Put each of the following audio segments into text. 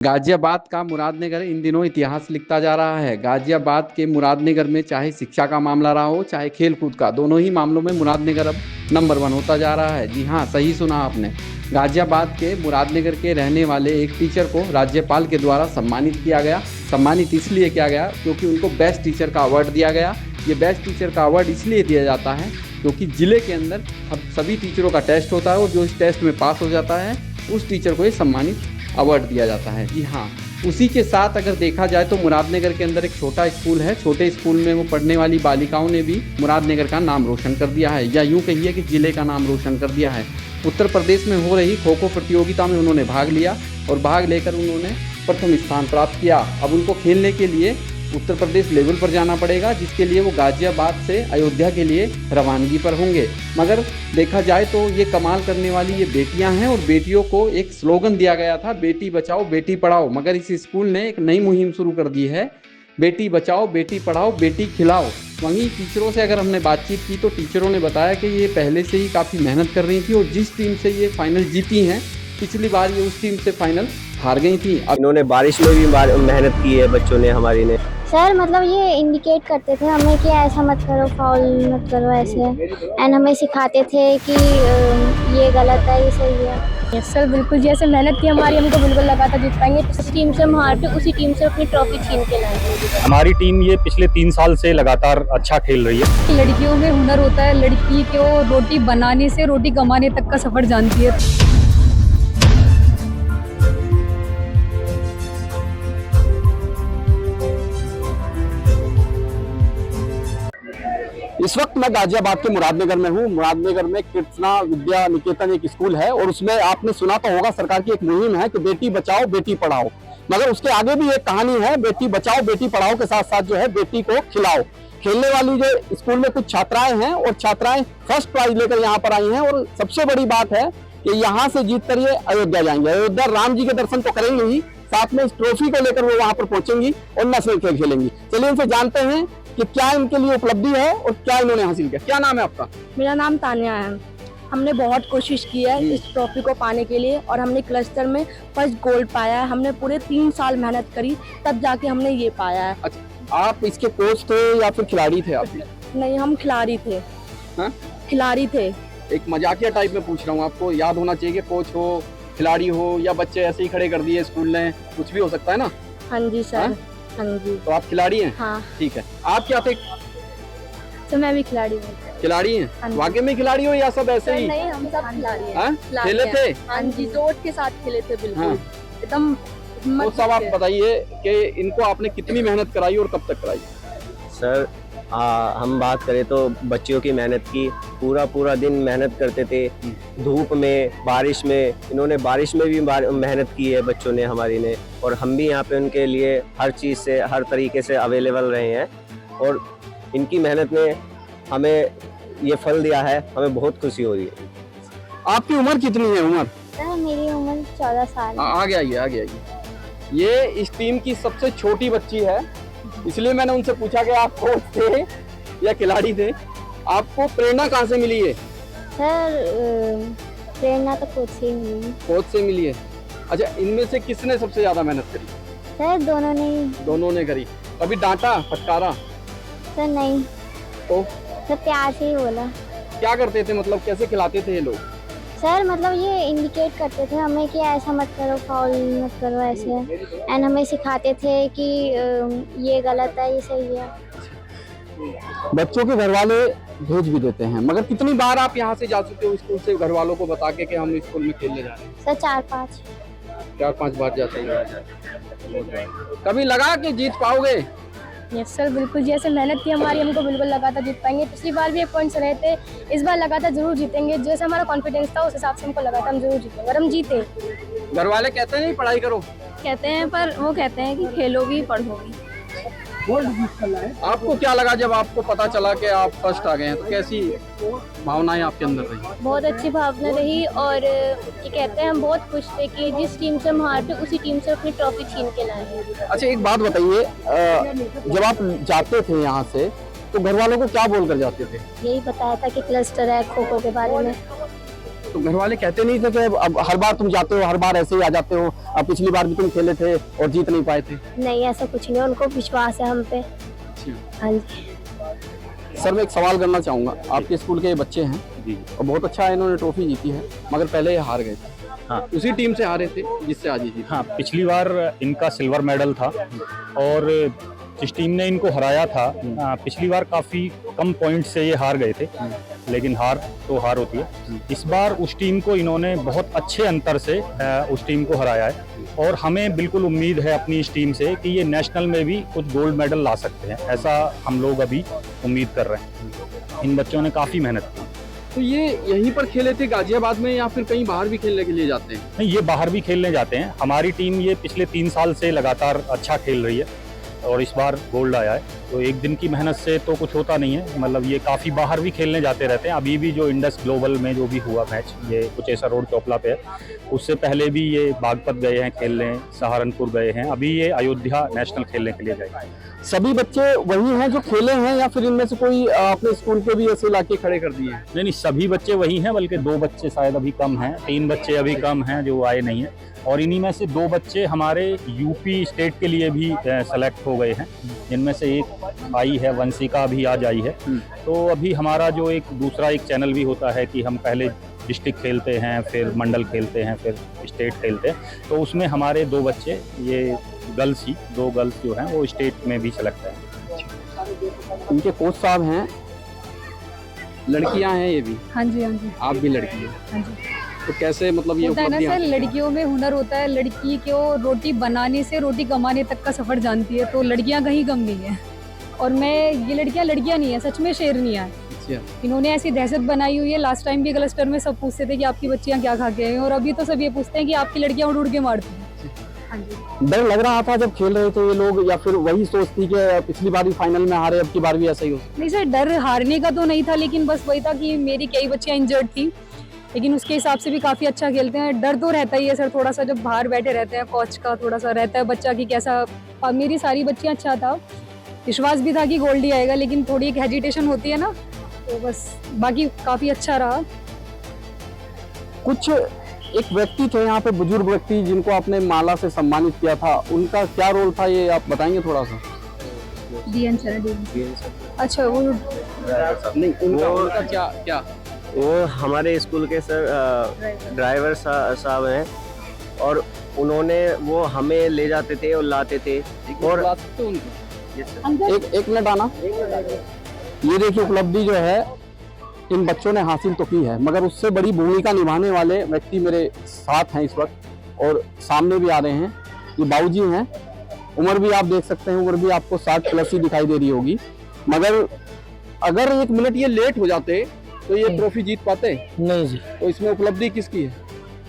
गाजियाबाद का मुरादनगर इन दिनों इतिहास लिखता जा रहा है। गाजियाबाद के मुरादनगर में चाहे शिक्षा का मामला रहा हो, चाहे खेल कूद का, दोनों ही मामलों में मुरादनगर अब नंबर 1 होता जा रहा है। जी हाँ, सही सुना आपने। गाजियाबाद के मुरादनगर के रहने वाले एक टीचर को राज्यपाल के द्वारा सम्मानित किया गया। सम्मानित इसलिए किया गया क्योंकि उनको बेस्ट टीचर का अवार्ड दिया गया। ये बेस्ट टीचर का अवार्ड इसलिए दिया जाता है क्योंकि ज़िले के अंदर सभी टीचरों का टेस्ट होता है और जो इस टेस्ट में पास हो जाता है उस टीचर को ये सम्मानित अवार्ड दिया जाता है। जी हाँ, उसी के साथ अगर देखा जाए तो मुरादनगर के अंदर एक छोटा स्कूल है। छोटे स्कूल में वो पढ़ने वाली बालिकाओं ने भी मुरादनगर का नाम रोशन कर दिया है, या यूँ कहिए कि ज़िले का नाम रोशन कर दिया है। उत्तर प्रदेश में हो रही खो खो प्रतियोगिता में उन्होंने भाग लिया और भाग लेकर उन्होंने प्रथम स्थान प्राप्त किया। अब उनको खेलने के लिए उत्तर प्रदेश लेवल पर जाना पड़ेगा, जिसके लिए वो गाजियाबाद से अयोध्या के लिए रवानगी पर होंगे। मगर देखा जाए तो ये कमाल करने वाली ये बेटियां हैं और बेटियों को एक स्लोगन दिया गया था, बेटी बचाओ बेटी पढ़ाओ। मगर इस स्कूल ने एक नई मुहिम शुरू कर दी है, बेटी बचाओ बेटी पढ़ाओ बेटी खिलाओ। वहीं टीचरों से अगर हमने बातचीत की तो टीचरों ने बताया कि ये पहले से ही काफ़ी मेहनत कर रही थी और जिस टीम से ये फाइनल जीती हैं, पिछली बार ये उस टीम से फाइनल हार गई थी। इन्होंने बारिश में भी मेहनत की है बच्चों ने, हमारी ने। सर मतलब ये इंडिकेट करते थे हमें कि ऐसा मत करो, फाउल मत करो ऐसे, एंड हमें सिखाते थे कि ये गलत है ये सही है। यस सर, बिल्कुल जैसे मेहनत की हमारी, हमको बिल्कुल लगा था जीत पाएंगे। जिस टीम से हम हारते उसी टीम से अपनी ट्रॉफी छीन के लाएंगे। हमारी टीम ये पिछले 3 साल से लगातार अच्छा खेल रही है। लड़कियों में हुनर होता है, लड़की को रोटी बनाने से रोटी कमाने तक का सफर जानती है। इस वक्त मैं गाजियाबाद के मुरादनगर में हूँ। मुरादनगर में कृष्णा विद्या निकेतन एक स्कूल है और उसमें आपने सुना तो होगा, सरकार की एक मुहिम है कि बेटी बचाओ बेटी पढ़ाओ। मगर उसके आगे भी एक कहानी है, बेटी बचाओ बेटी पढ़ाओ के साथ साथ जो है बेटी को खिलाओ। खेलने वाली जो स्कूल में कुछ छात्राएं हैं और छात्राएं फर्स्ट प्राइज लेकर यहाँ पर आई हैं और सबसे बड़ी बात है कि यहाँ से जीत कर ये अयोध्या जाएंगे। अयोध्या राम जी के दर्शन तो करेंगे ही, साथ में इस ट्रॉफी को लेकर वो वहाँ पर पहुंचेंगी और नेशनल खेल खेलेंगी। चलिए इनसे जानते हैं कि क्या इनके लिए उपलब्धि है और क्या इन्होंने हासिल किया। क्या नाम है आपका? मेरा नाम तानिया है। हमने बहुत कोशिश की है इस ट्रॉफी को पाने के लिए और हमने क्लस्टर में फर्स्ट गोल्ड पाया है। हमने पूरे 3 साल मेहनत करी, तब जाके हमने ये पाया है। अच्छा, आप इसके कोच थे या फिर खिलाड़ी थे आप? नहीं, हम खिलाड़ी थे। हाँ? खिलाड़ी थे। एक मजाकिया टाइप में पूछ रहा हूँ, आपको याद होना चाहिए कि कोच हो, खिलाड़ी हो या बच्चे ऐसे ही खड़े कर दिए स्कूल ने, कुछ भी हो सकता है ना। हाँ जी सर। हाँ? हाँ जी। तो आप खिलाड़ी हैं? हाँ। ठीक है। आप क्या थे? तो मैं भी खिलाड़ी हूँ। खिलाड़ी हैं? हाँ। वाकई में खिलाड़ी हो या सब ऐसे ही? नहीं, हम सब खिलाड़ी हैं। हाँ? खिलाड़ी खेले हैं। थे? हाँ जी, जोश के साथ खेले थे बिल्कुल। हाँ। एकदम तो सब आप बताइए कि इनको आपने कितनी मेहनत कराई और कब तक कराई? सर हम बात करें तो बच्चियों की मेहनत की, पूरा दिन मेहनत करते थे, धूप में बारिश में। इन्होंने बारिश में भी मेहनत की है बच्चों ने, हमारी ने। और हम भी यहाँ पे उनके लिए हर चीज़ से, हर तरीके से अवेलेबल रहे हैं और इनकी मेहनत ने हमें ये फल दिया है। हमें बहुत खुशी हो रही है। आपकी उम्र कितनी है? उम्र? सर मेरी उम्र 14 साल है। आगे आइए। ये इस टीम की सबसे छोटी बच्ची है, इसलिए मैंने उनसे पूछा कि आप कोच थे या खिलाड़ी थे। आपको प्रेरणा कहाँ से मिली है? सर प्रेरणा तो कोच से ही मिली। कोच से मिली है। अच्छा, इनमें से किसने सबसे ज्यादा मेहनत करी? सर दोनों ने करी। कभी डांटा फटकारा? सर नहीं, तो सर प्यार से ही बोला। क्या करते थे, मतलब कैसे खिलाते थे ये लोग? सर मतलब ये इंडिकेट करते थे हमें कि ऐसा मत करो, फाउल मत करो ऐसे, एंड हमें सिखाते थे कि ये गलत है ये सही है। बच्चों के घर वाले भेज भी देते हैं, मगर कितनी बार आप यहाँ से जा चुके हो स्कूल से घर वालों को बता के कि हम स्कूल में खेलने जा रहे हैं? सर 4-5 बार जाते हैं। कभी लगा कि जीत पाओगे? यस सर, बिल्कुल जैसे मेहनत की हमारी, हमको बिल्कुल लगा था जीत पाएंगे। पिछली बार भी 1 पॉइंट से रहे थे, इस बार लगा था जरूर जीतेंगे। जैसे हमारा कॉन्फिडेंस था उस हिसाब से हमको लगा था हम जरूर जीतेंगे और हम जीते। घर वाले कहते हैं नहीं पढ़ाई करो? कहते हैं, पर वो कहते हैं कि खेलोगी पढ़ोगी। आपको क्या लगा जब आपको पता चला कि आप फर्स्ट आ गए हैं, तो कैसी भावनाएं आपके अंदर रही? बहुत अच्छी भावना रही और ये कहते हैं हम बहुत खुश थे कि जिस टीम से हम हारते उसी टीम से अपनी ट्रॉफी छीन के लाए। अच्छा, एक बात बताइए, जब आप जाते थे यहाँ से तो घर वालों को क्या बोलकर जाते थे? यही बताया था कि क्लस्टर है खो खो के बारे में। तो घर वाले कहते नहीं थे कि अब हर बार तुम जाते हो, हर बार ऐसे ही आ जाते हो, अब पिछली बार भी तुम खेले थे और जीत नहीं पाए थे? नहीं, ऐसा कुछ नहीं, उनको विश्वास है हम पे। हाँ जी। सर मैं एक सवाल करना चाहूँगा, आपके स्कूल के ये बच्चे हैं जी और बहुत अच्छा है, इन्होंने ट्रॉफी जीती है, मगर पहले ये हार गए थे। हाँ। उसी टीम से हारे थे जिससे आज ये जीते। हाँ, पिछली बार इनका सिल्वर मेडल था और जिस टीम ने इनको हराया था पिछली बार काफ़ी कम पॉइंट से ये हार गए थे, लेकिन हार तो हार होती है। इस बार उस टीम को इन्होंने बहुत अच्छे अंतर से उस टीम को हराया है और हमें बिल्कुल उम्मीद है अपनी इस टीम से कि ये नेशनल में भी कुछ गोल्ड मेडल ला सकते हैं, ऐसा हम लोग अभी उम्मीद कर रहे हैं। इन बच्चों ने काफ़ी मेहनत की। तो ये यहीं पर खेले थे गाजियाबाद में या फिर कहीं बाहर भी खेलने के लिए जाते हैं? नहीं, ये बाहर भी खेलने जाते हैं। हमारी टीम ये पिछले 3 साल से लगातार अच्छा खेल रही है और इस बार गोल्ड आया है। तो एक दिन की मेहनत से तो कुछ होता नहीं है, मतलब ये काफ़ी बाहर भी खेलने जाते रहते हैं। अभी भी जो इंडस ग्लोबल में जो भी हुआ मैच, ये कुछ ऐसा रोड चौपला पे है, उससे पहले भी ये बागपत गए हैं खेलने, सहारनपुर गए हैं, अभी ये अयोध्या नेशनल खेलने के लिए गए। सभी बच्चे वही हैं जो खेले हैं या फिर इनमें से कोई अपने स्कूल के भी ऐसे लाके खड़े कर दिए हैं? नहीं, सभी बच्चे वही हैं, बल्कि 2 बच्चे शायद अभी कम हैं, 3 बच्चे अभी कम हैं जो आए नहीं हैं और इन्हीं में से 2 बच्चे हमारे यूपी स्टेट के लिए भी सेलेक्ट हो गए हैं, जिनमें से एक आई है वंशिका, भी आज आई है। तो अभी हमारा जो एक दूसरा एक चैनल भी होता है कि हम पहले डिस्ट्रिक्ट खेलते हैं, फिर मंडल खेलते हैं, फिर स्टेट खेलते हैं, तो उसमें हमारे 2 बच्चे, ये गर्ल्स ही 2 गर्ल्स जो हैं वो स्टेट में भी सेलेक्ट हैं। इनके कोच साहब हैं, लड़कियां हैं ये भी? हाँ जी, हाँ जी, आप भी लड़की हैं? हाँ जी। तो कैसे मतलब ये होता है ना उपलब्धियां? सर, लड़कियों में हुनर होता है, लड़की को रोटी बनाने से रोटी कमाने तक का सफर जानती है, तो लड़कियां कहीं कम नहीं है। और मैं ये लड़कियां नहीं है, सच में शेरनियां हैं। इन्होंने ऐसी दहशत बनाई हुई है। लास्ट टाइम भी क्लस्टर में सब पूछते थे कि आपकी बच्चियां क्या खा के आई हैं, और अभी तो सब ये पूछते हैं कि आपकी लड़कियां उड़ उड़ के मारती हैं। हाँ जी। डर लग रहा था जब खेल रहे थे ये लोग, या फिर वही सोचती कि पिछली बार भी फाइनल में हारे, अब की बार भी ऐसा ही हो? नहीं सर, डर हारने का तो नहीं था, लेकिन बस वही था कि मेरी कई बच्चियां इंजर्ड थी, लेकिन उसके हिसाब से भी काफ़ी अच्छा खेलते हैं। डर तो रहता ही है सर, थोड़ा सा जब बाहर बैठे रहते हैं, कोच का थोड़ा सा रहता है बच्चा की कैसा। मेरी सारी बच्चियां अच्छा था, विश्वास भी था कि गोल्ड ही आएगा, लेकिन थोड़ी एक हेजिटेशन होती है ना, तो बस बाकी काफ़ी अच्छा रहा। कुछ एक व्यक्ति थे यहाँ पे, बुजुर्ग व्यक्ति, जिनको आपने माला से सम्मानित किया था, उनका क्या रोल था ये आप बताएंगे थोड़ा सा? DN सर, अच्छा वो नहीं, उनका क्या वो हमारे स्कूल के सर ड्राइवर साहब हैं और उन्होंने वो हमें ले जाते थे और लाते थे। और एक मिनट आना। ये देखिए उपलब्धि जो है इन बच्चों ने हासिल तो की है, मगर उससे बड़ी भूमिका निभाने वाले व्यक्ति मेरे साथ हैं इस वक्त और सामने भी आ रहे हैं। ये बाबूजी हैं, उम्र भी आप देख सकते हैं, उम्र भी आपको 60 प्लस ही दिखाई दे रही होगी, मगर अगर 1 मिनट ये लेट हो जाते तो ये ट्रॉफी जीत पाते? नहीं जी। तो इसमें उपलब्धि किसकी है?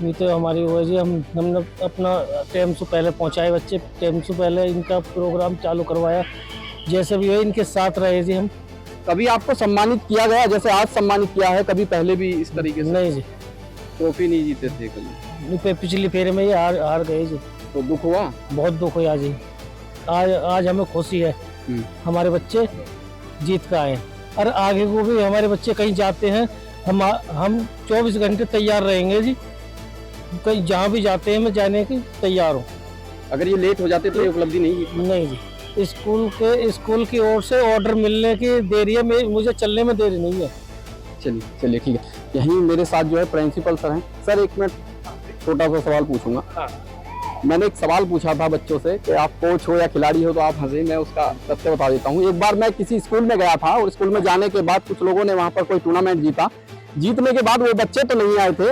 ये तो हमारी हुआ जी, हमने अपना टाइम से पहले पहुंचाए बच्चे, टाइम से पहले इनका प्रोग्राम चालू करवाया, जैसे भी है इनके साथ रहे जी हम। कभी आपको सम्मानित किया गया जैसे आज सम्मानित किया है, कभी पहले भी इस तरीके से? नहीं जी, ट्रॉफी नहीं जीते थे कभी? पिछली फेरे में ये हार गए जी। तो दुख हुआ? बहुत दुख हुआ जी। आज हमें खुशी है हमारे बच्चे जीत कर आए, और आगे को भी हमारे बच्चे कहीं जाते हैं, हम 24 घंटे तैयार रहेंगे जी, कहीं जहाँ भी जाते हैं मैं जाने की तैयार हूँ। अगर ये लेट हो जाते तो ये उपलब्धि नहीं जी। स्कूल की ओर से ऑर्डर मिलने की देरी है, मुझे चलने में देरी नहीं है। चलिए ठीक है। यहीं मेरे साथ जो है प्रिंसिपल सर हैं। सर 1 मिनट छोटा सा सवाल पूछूंगा। मैंने एक सवाल पूछा था बच्चों से कि आप कोच हो या खिलाड़ी हो, तो आप हंसे, मैं उसका तथ्य बता देता हूँ। एक बार मैं किसी स्कूल में गया था और स्कूल में जाने के बाद कुछ लोगों ने वहाँ पर कोई टूर्नामेंट जीता। जीतने के बाद वो बच्चे तो नहीं आए थे,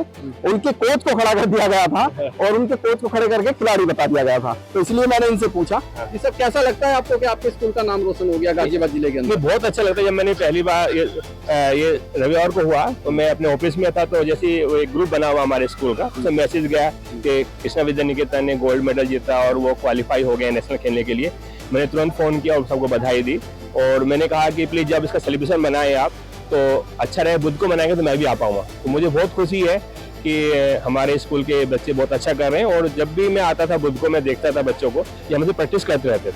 उनके कोच को खड़ा कर दिया गया था और उनके कोच को खड़े करके खिलाड़ी बता दिया गया था। तो इसलिए मैंने इनसे पूछा कि सब कैसा लगता है आपको कि आपके स्कूल का नाम रोशन हो गया गाजियाबाद जिले के अंदर? बहुत अच्छा लगता है। जब मैंने पहली बार ये रविवार को हुआ तो मैं अपने ऑफिस में था, तो जैसे एक ग्रुप बना हुआ हमारे स्कूल का, उसमें मैसेज गया कि कृष्णा विद्या निकेतन ने गोल्ड मेडल जीता और वो क्वालिफाई हो गए नेशनल खेलने के लिए। मैंने तुरंत फोन किया और सबको बधाई दी और मैंने कहा कि प्लीज जब इसका सेलिब्रेशन बनाए आप तो अच्छा रहे, बुध को मनाएंगे तो मैं भी आ पाऊंगा। तो मुझे बहुत खुशी है कि हमारे स्कूल के बच्चे बहुत अच्छा कर रहे हैं, और जब भी मैं आता था बुध को मैं देखता था बच्चों को, ये हमसे प्रैक्टिस करते रहते थे।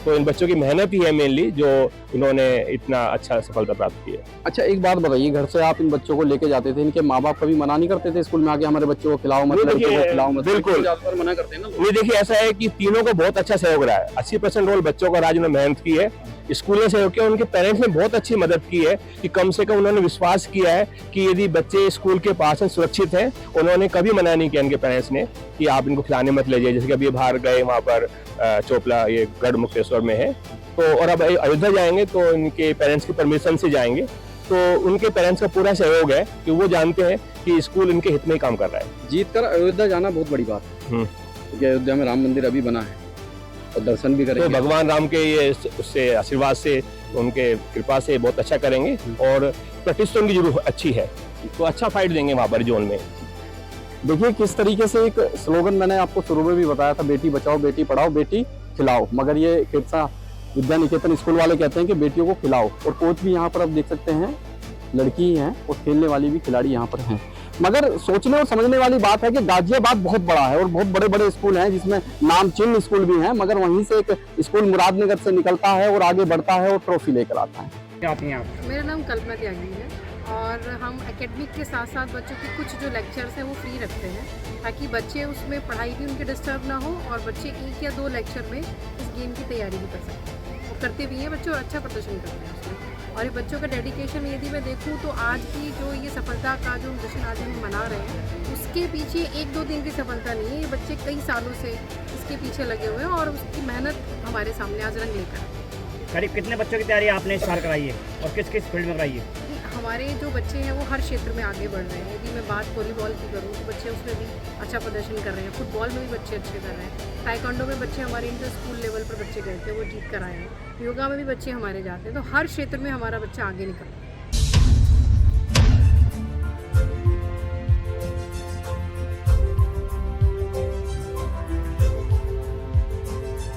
तो इन बच्चों की मेहनत ही है मेनली जो इन्होंने इतना अच्छा सफलता प्राप्त की है। अच्छा एक बात बताइए, घर से आप इन बच्चों को लेके जाते थे, इनके माँ बाप कभी मना नहीं करते थे स्कूल में आके हमारे बच्चों को खिलाओ मत, लड़के को खिलाओ मत? बिल्कुल ज्यादातर मना करते हैं ना लोग। ये देखिए ऐसा है कि तीनों को बहुत अच्छा सहयोग रहा है। 80% रोल बच्चों का रहा जिन्होंने मेहनत की है, स्कूल ने सहयोग किया, उनके पेरेंट्स ने बहुत अच्छी मदद की है कि कम से कम उन्होंने विश्वास किया है कि यदि बच्चे स्कूल के पास हैं, सुरक्षित हैं, उन्होंने कभी मना नहीं किया इनके पेरेंट्स ने कि आप इनको खिलाने मत ले जाइए। जैसे कि अभी बाहर गए वहाँ पर चोपला, ये गढ़ मुक्तेश्वर में है, तो और अब अयोध्या जाएंगे तो इनके पेरेंट्स की परमिशन से जाएंगे। तो उनके पेरेंट्स का पूरा सहयोग है कि वो जानते हैं कि स्कूल इनके हित में ही काम कर रहा है। जीत कर अयोध्या जाना बहुत बड़ी बात है, क्योंकि अयोध्या में राम मंदिर अभी बना है और दर्शन भी तो करेंगे। भगवान राम के ये उससे आशीर्वाद से, उनके कृपा से बहुत अच्छा करेंगे और प्रैक्टिस तो उनकी जरूर अच्छी है, तो अच्छा फाइट देंगे वहाँ पर जोन में। देखिए किस तरीके से एक स्लोगन मैंने आपको शुरू में भी बताया था, बेटी बचाओ बेटी पढ़ाओ बेटी खिलाओ, मगर ये खिरसा विद्या निकेतन स्कूल वाले कहते हैं कि बेटियों को खिलाओ। और कोच भी यहाँ पर आप देख सकते हैं लड़की ही हैं और खेलने वाली भी खिलाड़ी यहाँ पर हैं। मगर सोचने और समझने वाली बात है कि गाजियाबाद बहुत बड़ा है और बहुत बड़े बड़े स्कूल हैं जिसमें नामचीन स्कूल भी हैं, मगर वहीं से एक स्कूल मुरादनगर से निकलता है और आगे बढ़ता है और ट्रॉफी लेकर आता है। मेरा नाम कल्पना त्यागी है और हम एकेडमिक के साथ साथ बच्चों के कुछ जो लेक्चर्स हैं वो फ्री रखते हैं ताकि बच्चे उसमें पढ़ाई भी उनके डिस्टर्ब ना हो और बच्चे 1 या 2 लेक्चर में इस गेम की तैयारी भी कर सकते हैं। वो करते भी हैं बच्चे और अच्छा प्रदर्शन करते हैं उसमें। और ये बच्चों का डेडिकेशन यदि मैं देखूँ तो आज की जो ये सफलता का जो जश्न आज हम मना रहे हैं उसके पीछे 1-2 दिन की सफलता नहीं है, ये बच्चे कई सालों से इसके पीछे लगे हुए हैं और उसकी मेहनत हमारे सामने आज रंग लेकर। करीब कितने बच्चों की तैयारी आपने इस साल कराई है और किस किस फील्ड में कराई है? हमारे जो बच्चे हैं वो हर क्षेत्र में आगे बढ़ रहे हैं। यदि मैं बात वॉलीबॉल की करूँ तो बच्चे उसमें भी अच्छा प्रदर्शन कर रहे हैं, फुटबॉल में भी बच्चे अच्छे कर रहे हैं, ताइक्वांडो में बच्चे हमारे इंटर स्कूल लेवल पर बच्चे गए थे वो जीत कर आए हैं, योगा में भी बच्चे हमारे जाते हैं, तो हर क्षेत्र में हमारा बच्चा आगे निकल रहा है।